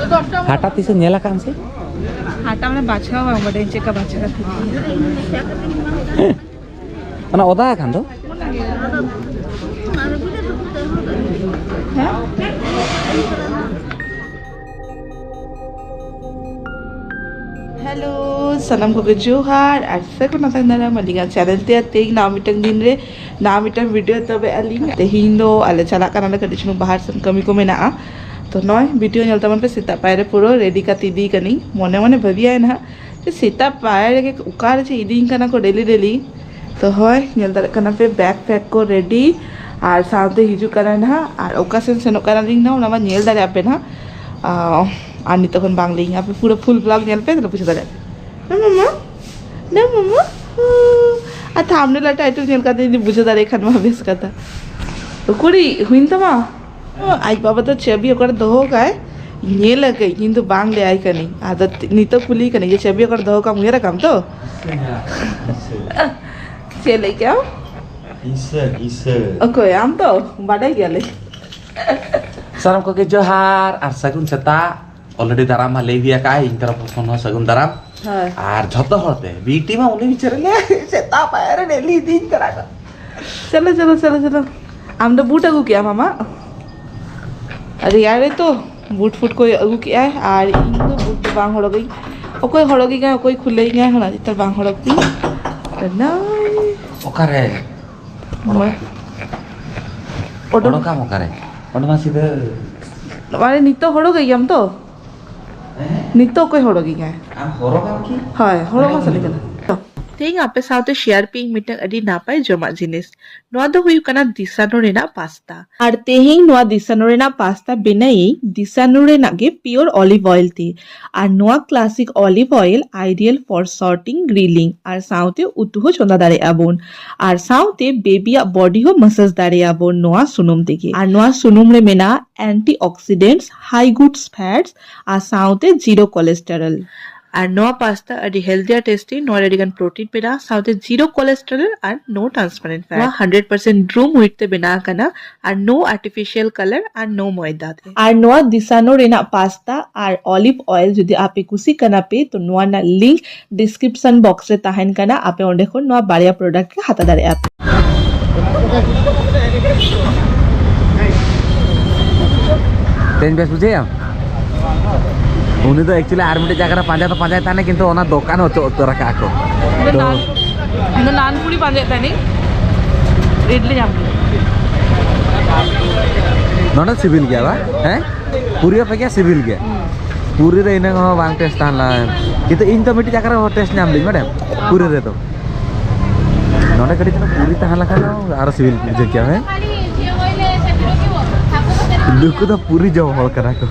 हाटा तीसे नेला कान से हाटा में बाछा हुआ बड़े चेका बाछा का अना ओदा खान दो हेलो सनम को जोहार आज से को नथाक नारा मलिगा चैनल ते तेग ना मिटंग दिन रे ना मिटंग वीडियो तबे अलिंग तेहिं दो आले चला काना ले कटिचनु बाहर सन कमी को मेना तो नय वीडियो नेलता मन पे सीता पायरे पूरो रेडी का तीदी कनी मने मने भविया ना जे सीता पायरे के उकार जे इदिंग कना को डेली डेली तो होय नेलता कना पे बैग पैक को रेडी और साथे हिजु कना ना और ओकासन सेनो कना लिंग ना ओना मा नेल दारे आपे ना और नितो खन बांग लिंग आपे पूरा फुल ब्लॉग नेल पे तो पूछ दारे ना मम्मा आ थामने टाइटल नेल का दे बुझे दारे खन मा बेस करता तो कुड़ी हुइन तमा आज बाबा तो छवि ओकर दोहो काय नेल गई किंतु बांग ले आई कनी आदत नितो खुली कनी ये छवि ओकर दोहो का मुहेरा काम तो चले क्या Isa. ओके आम तो बाडे गेले सारम को के जोहार और सगुन सेता ऑलरेडी दाराम ले दिया का इन तरफ फोन सगुन दाराम हां और झतो होते बीटी में उन्हें विचारले सेता पायर डेली दिन करा चलो चलो चलो चलो आम तो बूट अगू क्या मामा अरे यार तो बूट फुट कोई अगू क्या है और इन तो बूट बांग हो गई और कोई हो गई क्या कोई खुले गया है ना जितना बांग हो गई ना ओकरे मैं ओडो काम ओकरे ओडो मा सीधे अरे नितो हो गई हम तो नितो कोई हो गई क्या आम होरो काम की हाय हो मा चले गया तेंग आपे साउते शेयर पिंग मिटंग अडी नापाय जमा जिनिस नोआ दो हुयु कना दिसानो रेना पास्ता और तेहिंग नोआ दिसानो रेना पास्ता बिनाई दिसानो रेना गे प्योर ऑलिव ऑयल ती और नोआ classic olive oil ideal for sorting grilling और साउते उतु हो चोंदा दारे आबोन और साउते बेबिया बॉडी हो मसाज दारे आबोन नोआ सुनुम तेगे और नोआ सुनुम रे मेना एंटीऑक्सीडेंट्स हाई गुड्स फैट्स और साउते जीरो कोलेस्टेरॉल और नो पास्ता अडी हेल्दिया टेस्टी नो रेडिगन प्रोटीन पेरा साउथे जीरो कोलेस्टेरॉल और no transparent fat 100% durum wheat ते बना कना और नो आर्टिफिशियल कलर और नो मैदा थे और नो दिसानो रेना पास्ता और ऑलिव ऑयल जदि आपे कुसी कना पे तो नो ना लिंक डिस्क्रिप्शन बॉक्स रे ताहेन कना आपे ओंडे खन नो बारिया प्रोडक्ट के हाता दारे आप तेन बेस बुझे उन्हें तो एक्चुअली आर्मी जगह पांजा तो पांजा ताने किंतु ओना दुकान हो तो रखा को तो नान पूरी पांजा ताने इडली जाम नोना सिविल गया बा हैं पूरी पे क्या सिविल गया पूरी रे इने को बांग टेस्ट तान ला किंतु इन तो मिटी जगह हो टेस्ट नाम ली मैडम पूरी रे तो नोना कड़ी तो पूरी तान लगा आरो सिविल जे क्या है लुक तो पूरी जो होल करा को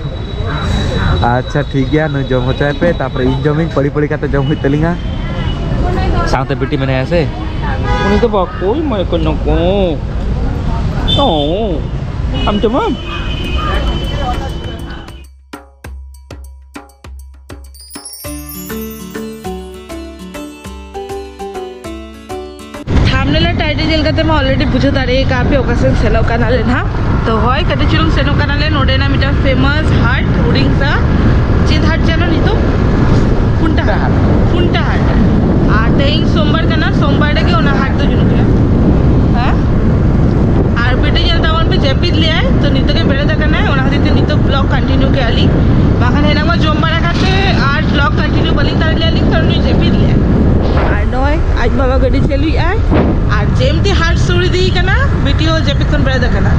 अच्छा ठीक है न जम होचाय पे तापर इन जमिन पड़ी पड़ी का तो जम होई तलिंगा साथे बेटी मैंने ऐसे उन्हें तो बाकोई मैं को नको ओ हम तमाम थामनेला टाइटल जेल का मैं ऑलरेडी बुझे तारे का पे ओकासन सेलो कानाले ना तो होय कटे चुलुम सेनो कानाले नोडे ना मिटा फेमस हाट हुडिंग सा चेद हाट जानो नी तो फुंटा हाट आ तेइंग सोमवार का ना सोमवार के ओना हाट तो जुनु के हां और बेटे जलता वन पे जेपिद ले आए तो नितो के बेड़े तक ना ओना खातिर नितो ब्लॉग कंटिन्यू के आली बाखन हेना मा जोमबार खाते आज ब्लॉग कंटिन्यू बलिंग तार ले आली तो नी जेपिद ले আর নয় আজ বাবা গাড়ি চালুই আয় আর যেমতি হাট সুড়ি দিই কানা ভিডিও যেপিকন বেড়ে দেখানা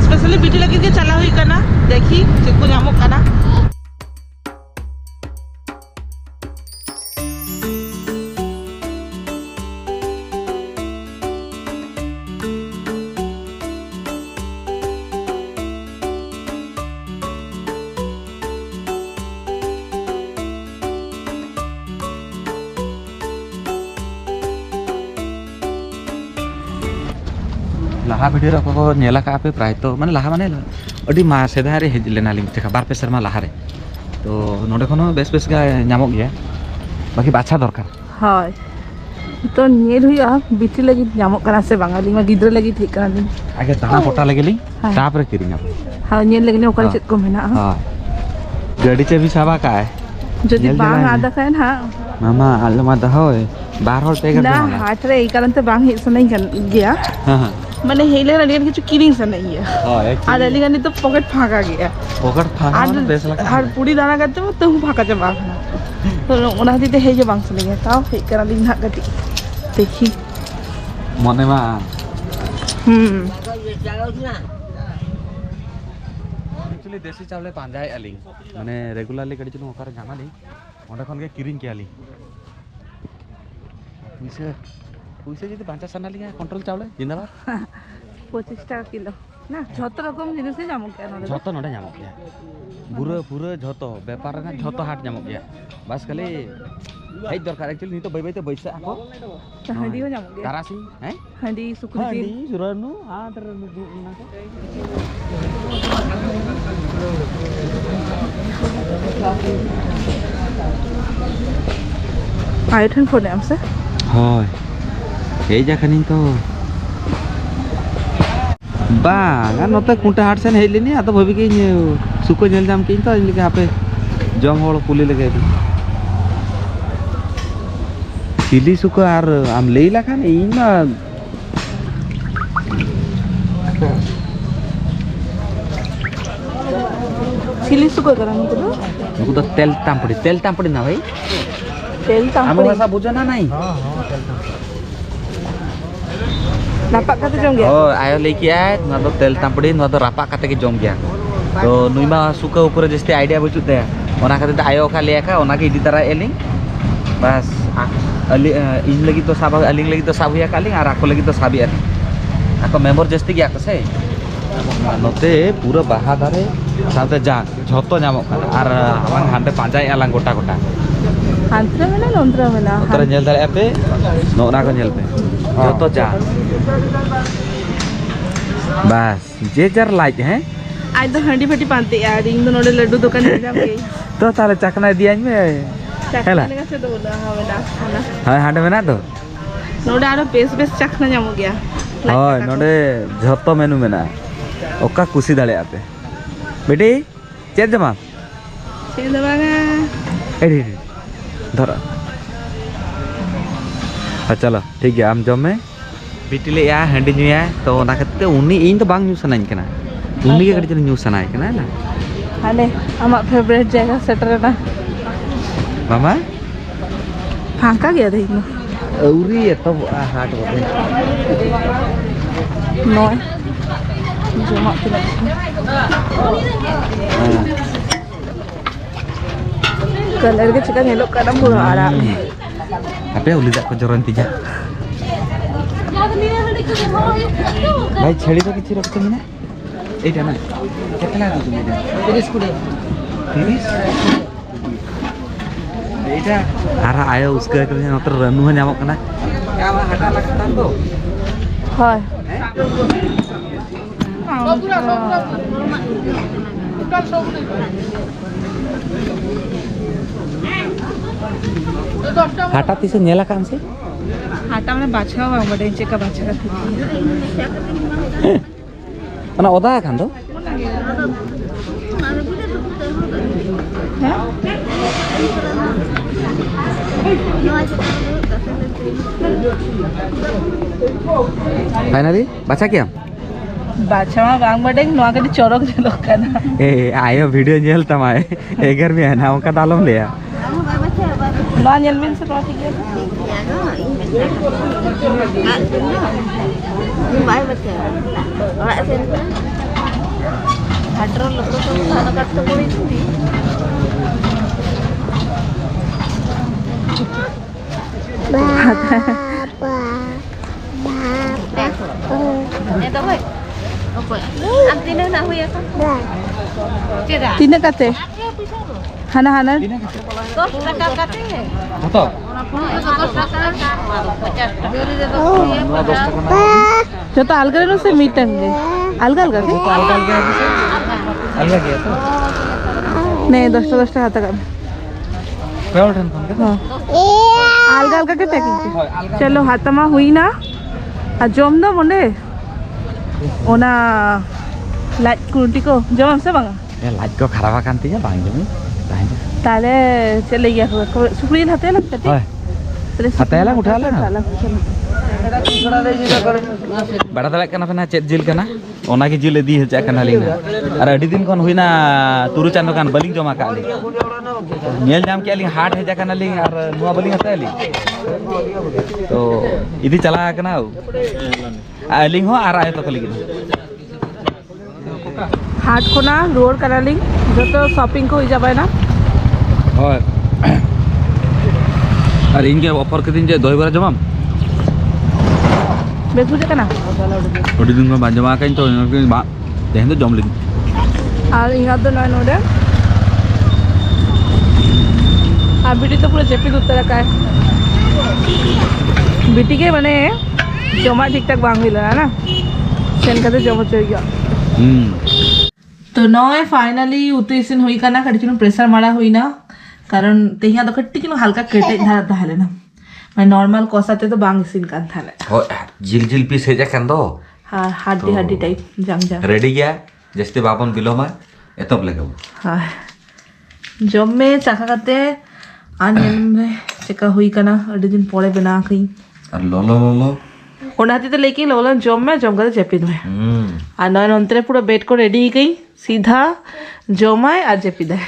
স্পেশালি ভিডিও লাগি দিয়ে চালা হই কানা দেখি চেকো জামো কানা लाहा वीडियो को नेला का पे प्राय तो माने लाहा माने अडी मा सेदा रे हेज लेना लिंग तेखा बार पे शर्मा लाहा रे तो नोडे खनो बेस बेस गा नामो गया बाकी बाछा दरकार हाय तो नेल हुई बिटी लगी नामो कना से बांगाली मा गिद्र लगी ठीक कना दिन आगे दाना पोटा लगेली ताप रे किरिंगा हां नेल लगने ओकर चेत को मेना हां गाड़ी चाबी साबा का है যদি জেল বাং জেলায় আদা খায় না मामा आलू मा दहोय 12 हर पे कर না হাট রে এই কারণে বাং হেজ নাই গিয়া हां हां মানে হেলে আলিয়ান কিছু কিরিং সা নাই গিয়া हां আর আলিয়ান তো পকেট ফাঁকা গিয়া पकड़ फागा আর बेस लगा আর পুরি দানা করতে তো ফাঁকা যে বাং না তো ওনা দিতে হেই যে বাংস লাগে তাও হেই কারণে লিং না গতি দেখি मने मा হুম एक्चुअली देसी चावल पांजाय आलिंग माने रेगुलरली गाड़ी चलो ओकर जानाली ओंडे खन के किरिंग के आली पुइसे पुइसे যদি 50 সানালি कंट्रोल चावल जिंदाबाद 25 টাকা কিলো না যত রকম জিনিসই জামু কেন झोतो नोडे जामक गया पूरा पूरा झोतो व्यापार ना झोतो हाट जामक गया बस खाली हेज दरकार एक्चुअली नी तो बई बई तो बैसे आको হাঁডিও জামু গে तारासी हैं হাঁডি সুকুরি हां दी सुरनु हां तरनु ना को আইঠন ফোনে আমছে হয় এই জাখানি তো বা গান নতে কুঁটা হাট সেন হেলিনি আতো ভাবি কি সুকো জেল জাম কি তো ইনলি কে আপে জম হল পুলি লগে দি চিলি সুকো আর আম লেইলা খান এই না চিলি সুকো করাম তো नुको तो तेल तांपड़ी ना भाई তেল हम তাম্পড়ি भाषा बुझो ना नहीं নাপাক কাতে জম গে oh ayo लेके आए ना तो तेल तांपड़ी ना तो रापा काते के जम गया तो नुइमा सुका ऊपर जस्ते आइडिया बचुत है ओना खाते तो आयो खा लिया का ओना के इदी तरह एलिंग बस अली इन लगी तो साब अलिंग लगी तो साब या कालिंग और आको लगी तो साबी आको मेंबर जस्ती गया कसे नते पूरा बाहा दारे साथे जा झोतो नामक और आलांग हांडे पांजाय आलांग गोटा गोटा আন্ত্রা মেলা নন্ত্রা মেলা उतर नेल दारे पे नोना को नेल पे झोतो जा बस जे जार लाइट है আই তো হাঁডি ফাটি পান্তে আর ইং তো নোডে লাড্ডু দোকান নিয়ে যাম গে तो ताले चकना दिया में हेला চাকনা কাছে তো না হবে না খানা हां हांडे में ना तो নোডে আরো বেশ বেশ চাকনা যামু গিয়া हां नोडे झोतो मेनू में ना ओका कुसी दाले आते बेटी चेक जमा সে দেবাগা एडी धर हाँ चलो ठीक है आम जमे बिटिले या हंडी न्यूया तो ना करते उन्नी इन तो बांग न्यू सनाइन कना उन्नी के कड़ी न्यू सनाई कना ना হালে আমার ফেভারিট জায়গা সেটার না मामा ফাঁকা গিয়া দেখি औरी तो हाट बोते নয় জমা কিনা कलर के चिकन ये लोग कदम पूरा आ रहा है apa uli dak ko joron tiga भाई छेड़ी तो किछि रखते ना एटा ना केतला दो तुम एटा 30 कुडे 30 एटा आरा आयो उसका करे नतर रनु ह नामक ना क्या हटा लगता तो हाय हाटा तिसे नेला कान से हाटा में बाछा हुआ बड़े इंचे का बाछा का ना ओदा खान तो फाइनली बाचा क्या बाछा में बांग बड़े नवा के चौरक जे लोग का ना ए आयो वीडियो जेल तमाए एगर में है ना उनका दालम ले नवा जेल में से रोटी के बाय बच्चा और ऐसे हटरो लोग तो खाना काटते पड़ी थी तीन काते हाना हाना 10 টাকা কাটে কত 10 টাকা जो तो अलग से मीट है अलग अलग अलग गया तो नहीं 10 টাকা तक पेट्रोल टेंशन के अलग अलग के पैकिंग चलो हाथमा हुई ना आ जम दो मोंडे ओना लाइट कुंटी को जम से बांगा ए लाइट को खराब कान तिया बांग जमी ताले चले गया सुकड़ी हाथे लगता हाय हाथे ला उठा ला बड़ा दला कना फना चेत जिल कना ओना की जिल दी हेचा कना लिना अरे अडी दिन कोन हुइना तुरु चांदो कान बलिंग जमा का ली नेल जाम के लिंग हाट हेजा कना लिंग और नुआ बलिंग हता ली तो इदी चला कना लिंग हो आर आय तो कली हाट खोना रोड कनालिंग जो तो शॉपिंग को जाबे ना हाय अरे इनके ऑफर के दिन जे दही बरा जमाम बेस बुझे कना अडी दिन को जमा कइन तो बा देहन तो जम लिंग और इंगा तो नय नोडे आ बिटी तो पूरा चेपी उत्तर का है बिटी के माने जमा ठीक ठाक बांग हिला ना सेन का तो जमा चोय गया तो नय फाइनली उतु इसिन हुई कना कटिनो प्रेशर मारा हुई ना कारण तेहिया तो कटिनो हल्का केटे धारा धाले ना मैं नॉर्मल कोसाते तो बांग इसिन कान थाले हो जिल जिल पीस हेजा कान दो हां हड्डी हड्डी टाइप जंग जंग रेडी गया जस्ते बापन बिलोमा एतब लगो हां जब में चाका करते आनियन में चेका हुई कना अडी दिन पड़े बना कई और लोलो लोलो ओनाती तो लेके लोला जम में जम कर जेपिद में आ नय अंतरे पूरा बेड को रेडी गई सीधा जमाए आ जेपिद है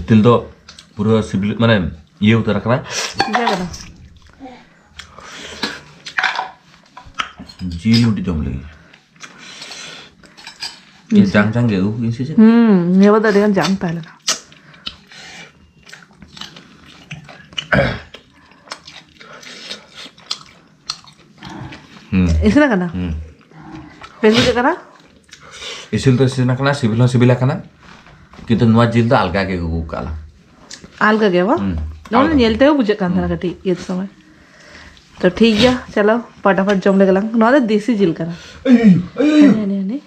तिल तो पूरा सिबिल माने ये उतर रखना जगह जील उठी जम लगी ये जंग जंग गेउ इनसे ये बता देगा जान पहले ना इसे ना करना पैसे क्या करना इसिल तो इसिल ना करना सिबिल करना किंतु नुआ जील तो अलगा के गु काला आल का गया वो नॉन येलते हो बुझे कांधा कटी ये समय तो ठीक है चलो फटाफट जम ले गलंग नॉन देसी जिल करना नहीं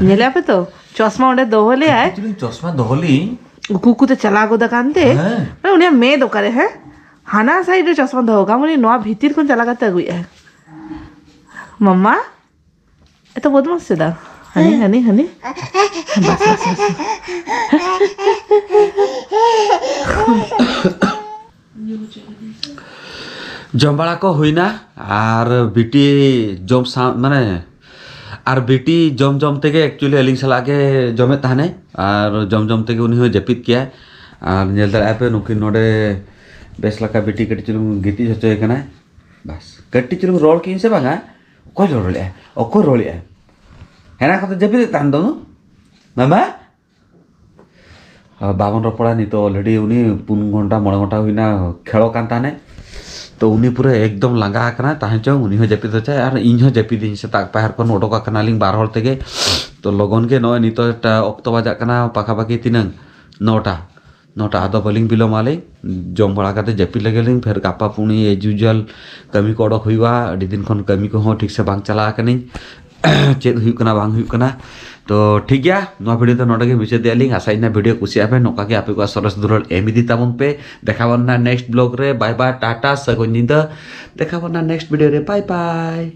नेले पे तो चश्मा उन्हें दोहले आए चश्मा दोहली कुकु तो चला गो दकानते मैं उन्हें मैं दो करे है हाना साइड चश्मा दोगा मुझे नवा भीतर कौन चला करता हुई है मम्मा ये तो बहुत मस्त है हनी हनी हनी बस बस बस जमबाड़ा को हुईना और बिटी जम माने और बेटी जम जम तेगे एक्चुअली अलिंग सला के जमे ताने और जम जम तेगे उन्हीं हो जपित किया और नेल दर पे नुकिन नोडे बेस लका बेटी कटी चुलुंग गिती हचोय कना बस कटी चुलुंग रोल किन से बांगा कोई रोले ओको रोले हेना कत जपित तान दो मामा बावन रपड़ा नी तो ऑलरेडी उनी 3 घंटा 9 घंटा हुईना खेलो कान ताने तो उनी पूरा एकदम लंगा आकना ताहे उनी हो जपित चाहे और इन हो जपित से ताक पाहर को ओडोका कनालिंग 12 हर तेगे तो लगन के नय नितो अक्तो बाजा कना पाखापाखि तिनंग 9टा आदो बलिंग बिलो माले जम बड़ा करते जपित लगेलिंग फिर गापा पुणी एज यूजुअल कमी को ओडोक हुईवा अडी दिन खन कमी को हो ठीक से बांग चला कनिंग चेत हुई कना बांग हुई कना तो ठीक गया नो वीडियो तो नोटे के विषय दियालिंग आशा इना वीडियो कुसिया पे नोका के आपे को सरस दुरल एमिदी ताबन पे देखाबन ना नेक्स्ट ब्लॉग रे बाय बाय टाटा सगुन निदा देखाबन ना नेक्स्ट वीडियो रे बाय बाय।